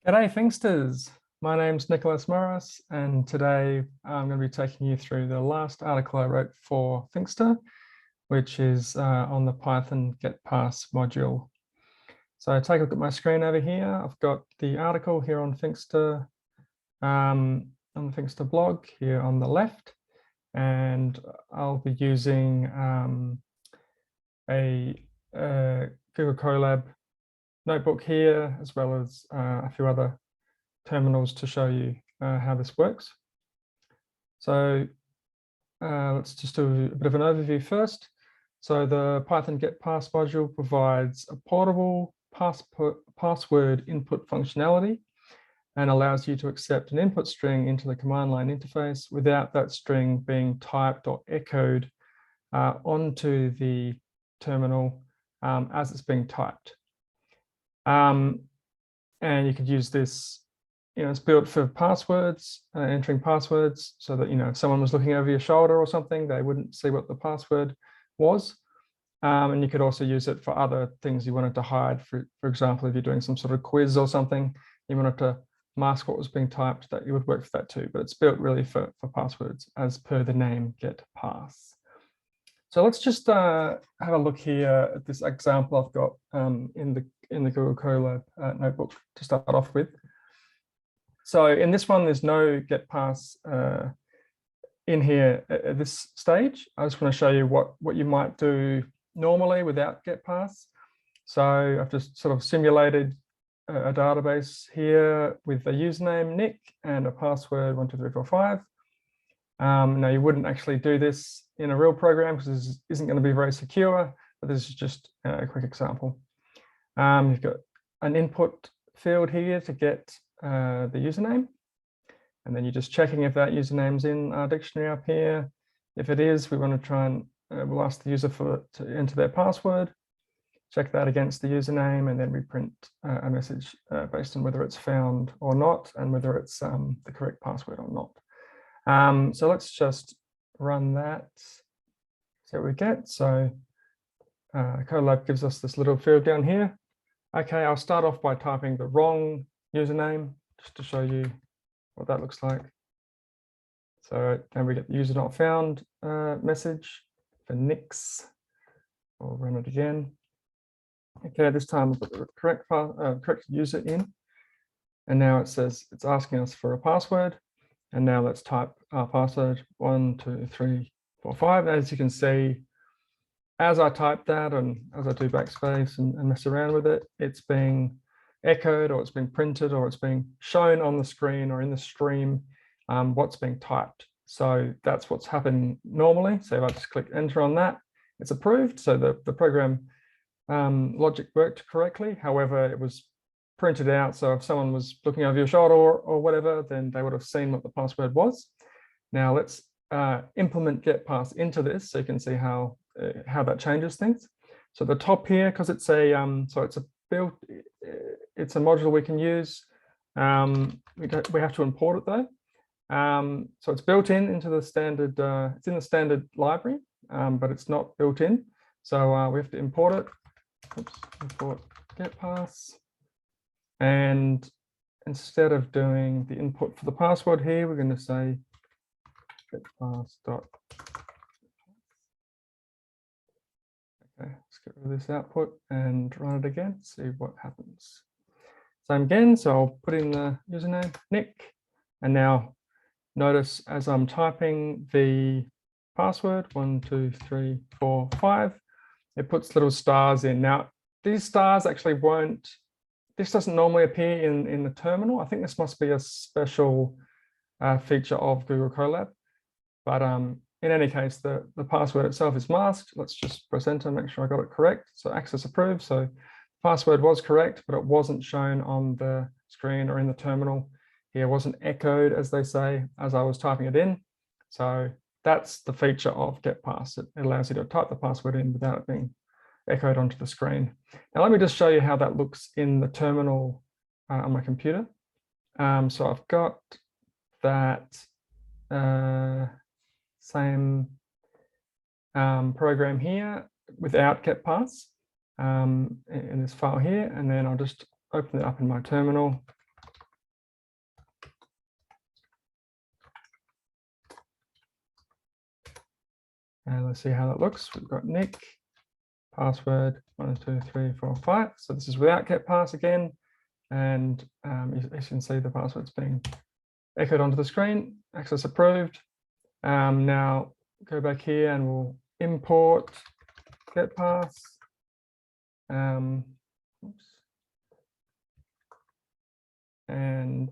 G'day Finxters, my name's Nicholas Morris and today I'm going to be taking you through the last article I wrote for Finxter, which is on the Python Getpass module. So take a look at my screen over here. I've got the article here on Finxter, on the Finxter blog here on the left, and I'll be using a Google Colab notebook here, as well as a few other terminals to show you how this works. So let's just do a bit of an overview first. So the Python Getpass module provides a portable password input functionality and allows you to accept an input string into the command line interface without that string being typed or echoed onto the terminal as it's being typed. And you could use this, it's built for passwords, entering passwords, so that, if someone was looking over your shoulder or something, they wouldn't see what the password was. And you could also use it for other things you wanted to hide. For example, if you're doing some sort of quiz or something, you wanted to mask what was being typed, that it would work for that too. But it's built really for passwords as per the name Getpass. So let's just have a look here at this example I've got in the Google Colab notebook to start off with. So in this one, there's no Getpass in here at this stage. I just want to show you what you might do normally without Getpass. So I've just sort of simulated a database here with a username, Nick, and a password 12345. Now you wouldn't actually do this in a real program because this isn't going to be very secure, but this is just a quick example. You've got an input field here to get the username, and then you're just checking if that username's in our dictionary up here. If it is, we want to try and we'll ask the user to enter their password, check that against the username, and then we print a message based on whether it's found or not and whether it's the correct password or not. So let's just run that, see what we get. So Colab gives us this little field down here. Okay, I'll start off by typing the wrong username just to show you what that looks like. So then we get the user not found message for Nick's. I'll run it again. Okay, this time we've got the correct user in, and now it says it's asking us for a password. And now let's type our password 12345. As you can see, as I type that and as I do backspace and mess around with it, it's being echoed, or it's being printed, or it's being shown on the screen or in the stream what's being typed. So that's what's happening normally. So if I just click enter on that, it's approved. So the program logic worked correctly. However, it was printed out, so if someone was looking over your shoulder or whatever, then they would have seen what the password was. Now let's implement Getpass into this so you can see how that changes things. So the top here, because it's a it's a module we can use. We have to import it though. So it's built into the standard. It's in the standard library, but it's not built in. So we have to import it. Oops, import Getpass. And instead of doing the input for the password here, we're going to say getpass. Okay, let's get rid of this output and run it again, see what happens. Same again, so I'll put in the username, Nick, and now notice as I'm typing the password 12345, it puts little stars in. Now, these stars actually won't. This doesn't normally appear in the terminal. I think this must be a special feature of Google Colab. But in any case, the password itself is masked. Let's just press enter, make sure I got it correct. So access approved. So the password was correct, but it wasn't shown on the screen or in the terminal. Here, it wasn't echoed, as they say, as I was typing it in. So that's the feature of Getpass. It allows you to type the password in without it being echoed onto the screen. Now let me just show you how that looks in the terminal on my computer. So I've got that same program here without Getpass in this file here, and then I'll just open it up in my terminal. And let's see how that looks. We've got Nick, password 1, 2, 3, 4, 5. So this is without Getpass again. And as you can see, the password's being echoed onto the screen. Access approved. Now go back here and we'll import Getpass. And in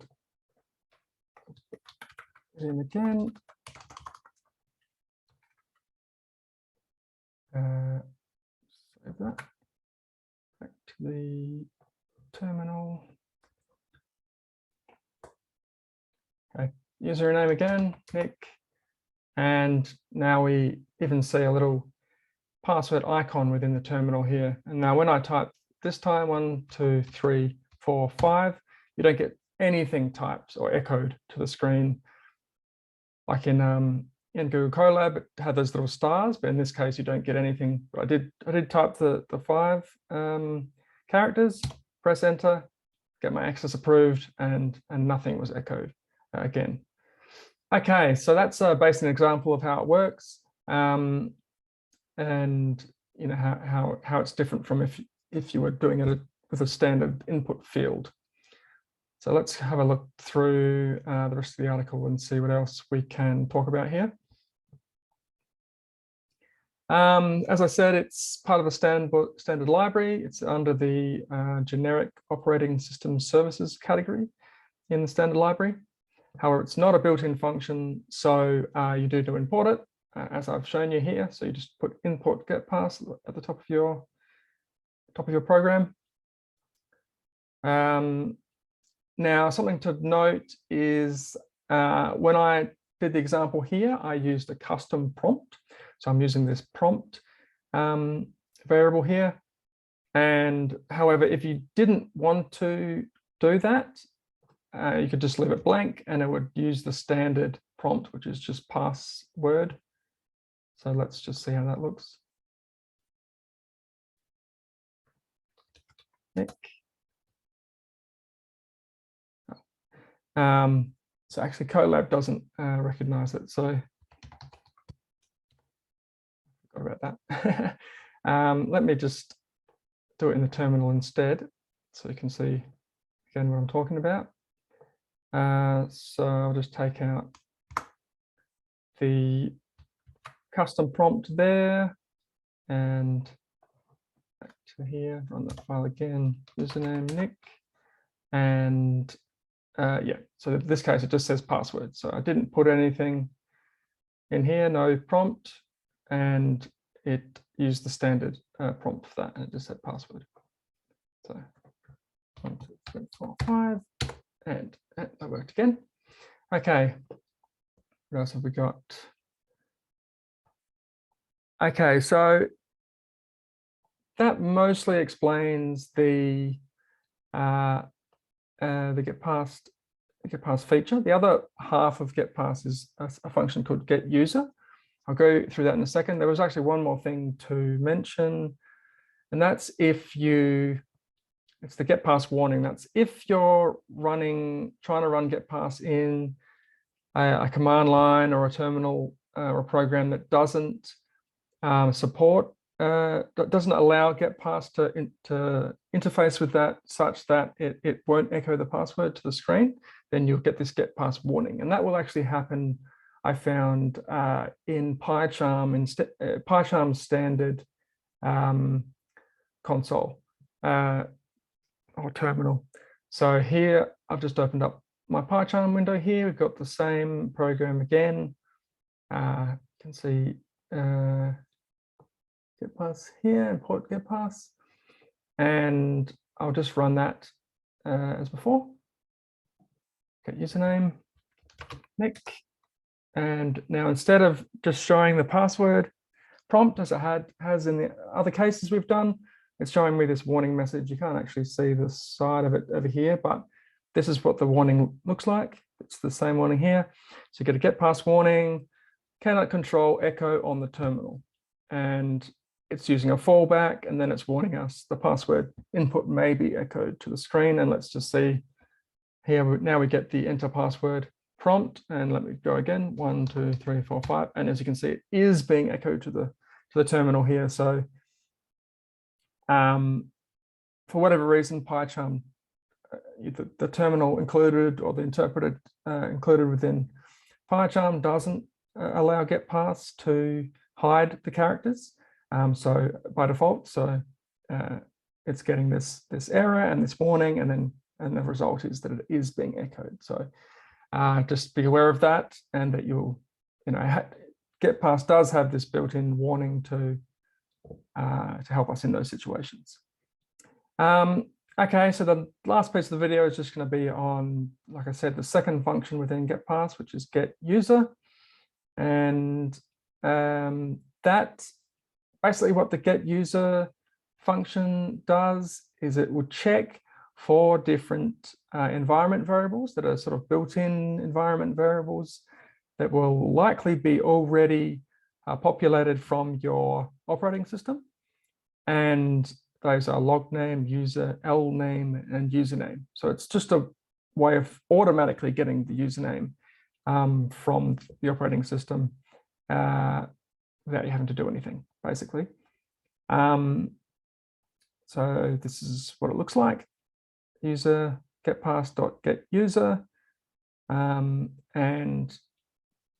again. Save that. Back to the terminal. Okay, username again, Nick. And now we even see a little password icon within the terminal here. And now when I type this time 1, 2, 3, 4, 5, you don't get anything typed or echoed to the screen. Like in Google Colab, it had those little stars, but in this case, you don't get anything. But I did type the 5 characters, press enter, get my access approved, and nothing was echoed again. Okay, so that's a basic example of how it works, and you know how it's different from if you were doing it with a standard input field. So let's have a look through the rest of the article and see what else we can talk about here. As I said, it's part of a standard library. It's under the generic operating system services category in the standard library. However, it's not a built-in function, so you do import it, as I've shown you here. So you just put import Getpass at the top of your program. Now, something to note is when I did the example here, I used a custom prompt. So I'm using this prompt variable here. And however, if you didn't want to do that, you could just leave it blank and it would use the standard prompt, which is just password. So let's just see how that looks. Nick. So actually Colab doesn't recognize it, so forgot about that. Let me just do it in the terminal instead, so you can see again what I'm talking about. So I'll just take out the custom prompt there and back to here, run that file again, username Nick, and yeah, so in this case, it just says password. So I didn't put anything in here, no prompt, and it used the standard prompt for that, and it just said password. So 1, 2, 3, 4, 5, and that worked again. Okay, what else have we got? Okay, so that mostly explains the Getpass feature. The other half of Getpass is a function called getUser. I'll go through that in a second. There was actually one more thing to mention, and that's it's the Getpass warning. That's if you're trying to run Getpass in a command line or a terminal or a program that doesn't support, doesn't allow Getpass to interface with that such that it won't echo the password to the screen, then you'll get this Getpass warning. And that will actually happen, I found, in PyCharm's standard console or terminal. So here, I've just opened up my PyCharm window here. We've got the same program again. You can see Getpass here, import Getpass, and I'll just run that as before. Get username, Nick, and now instead of just showing the password prompt as it has in the other cases we've done, it's showing me this warning message. You can't actually see the side of it over here, but this is what the warning looks like. It's the same warning here. So you get a Getpass warning, cannot control echo on the terminal, and it's using a fallback, and then it's warning us the password input may be echoed to the screen. And let's just see here, now we get the enter password prompt, and let me go again, 1, 2, 3, 4, 5, and as you can see, it is being echoed to the terminal here. So for whatever reason, PyCharm, the terminal included or the interpreter included within PyCharm doesn't allow Getpass to hide the characters. So by default, it's getting this error and this warning, and the result is that it is being echoed. So just be aware of that, and that Getpass does have this built-in warning to help us in those situations. Okay, so the last piece of the video is just going to be on, like I said, the second function within Getpass, which is getUser. And that's basically what the getUser function does, is it will check for different environment variables that are sort of built-in environment variables that will likely be already populated from your operating system. And those are log name, user, L name, and username. So it's just a way of automatically getting the username from the operating system without you having to do anything, basically. So this is what it looks like. User getpass.getUser, and then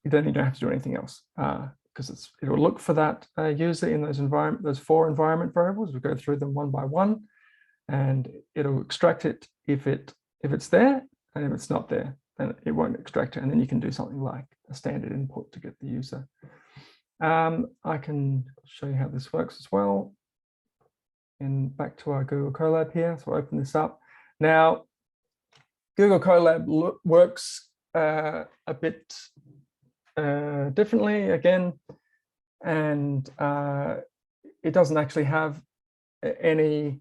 you don't have to do anything else, because it will look for that user in those 4 environment variables. We go through them one by one, and it'll extract it if it's there, and if it's not there, then it won't extract it. And then you can do something like a standard input to get the user. I can show you how this works as well. And back to our Google Colab here. So I'll open this up. Now, Google Colab works a bit differently again, and it doesn't actually have any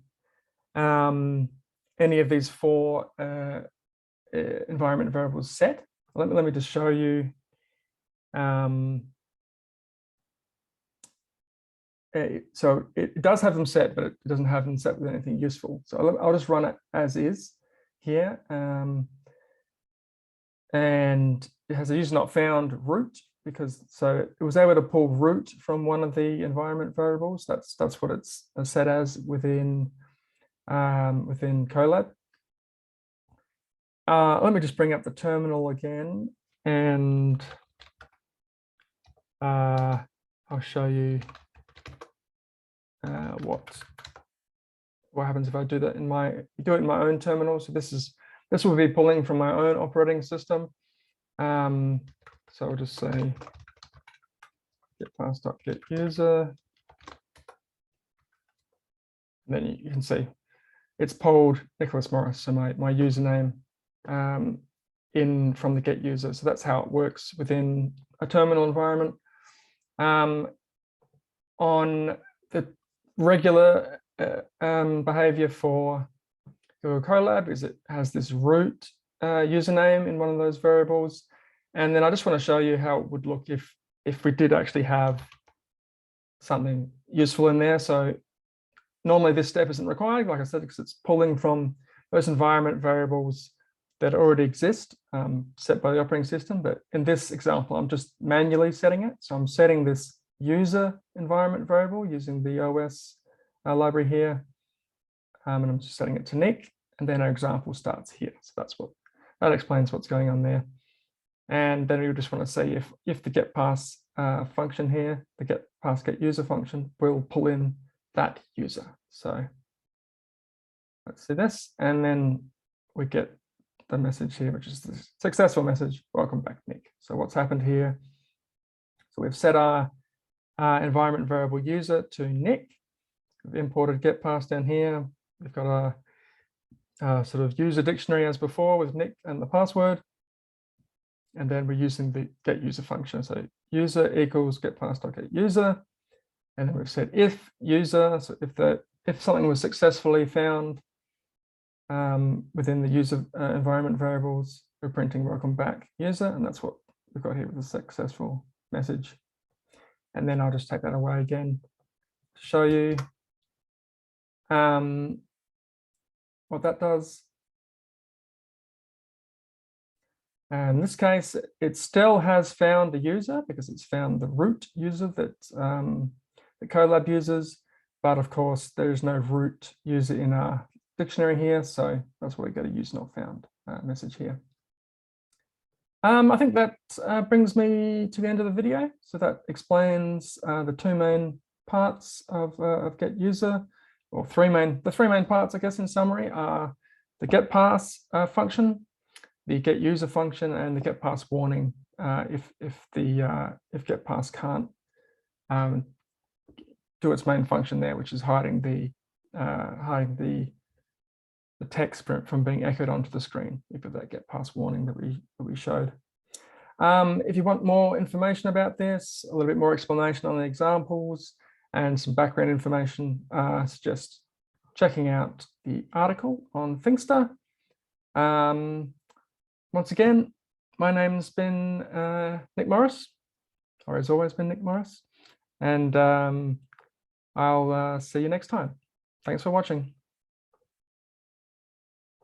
of these 4 environment variables set. Let me just show you. So it does have them set, but it doesn't have them set with anything useful. So I'll just run it as is here. And it has a user not found root, because so it was able to pull root from one of the environment variables. That's what it's set as within Colab. Let me just bring up the terminal again, and I'll show you what happens if I do that in my own terminal. So this will be pulling from my own operating system. So I'll just say getpass.getUser, and then you can see it's pulled Nicholas Morris, so my username in from the getUser. So that's how it works within a terminal environment. On the regular behavior for Google Colab is it has this root username in one of those variables. And then I just want to show you how it would look if we did actually have something useful in there. So normally this step isn't required, like I said, because it's pulling from those environment variables that already exist, set by the operating system. But in this example, I'm just manually setting it. So I'm setting this user environment variable using the OS library here. And I'm just setting it to Nick. And then our example starts here. So that explains what's going on there. And then we just want to say if the getpass function here, the getpass getUser function, will pull in that user. So let's see this, and then we get the message here, which is the successful message. Welcome back, Nick. So what's happened here? So we've set our environment variable user to Nick. We've imported getpass down here. We've got a sort of user dictionary as before with Nick and the password. And then we're using the getUser function. So user equals getpass.getUser. And then we've said if user, so if something was successfully found within the user environment variables, we're printing welcome back user. And that's what we've got here with the successful message. And then I'll just take that away again to show you what that does. And in this case, it still has found the user because it's found the root user that the Colab uses. But of course, there's no root user in our dictionary here. So that's why we get a use not found message here. I think that brings me to the end of the video. So that explains the two main parts of get user, or the three main parts, I guess, in summary, are the Getpass function, the get user function, and the Getpass warning if Getpass can't do its main function there, which is hiding the text from being echoed onto the screen, if that Getpass warning that we showed. If you want more information about this, a little bit more explanation on the examples and some background information, I suggest checking out the article on Finxter. Once again, my name's been Nick Morris, or has always been Nick Morris, and I'll see you next time. Thanks for watching.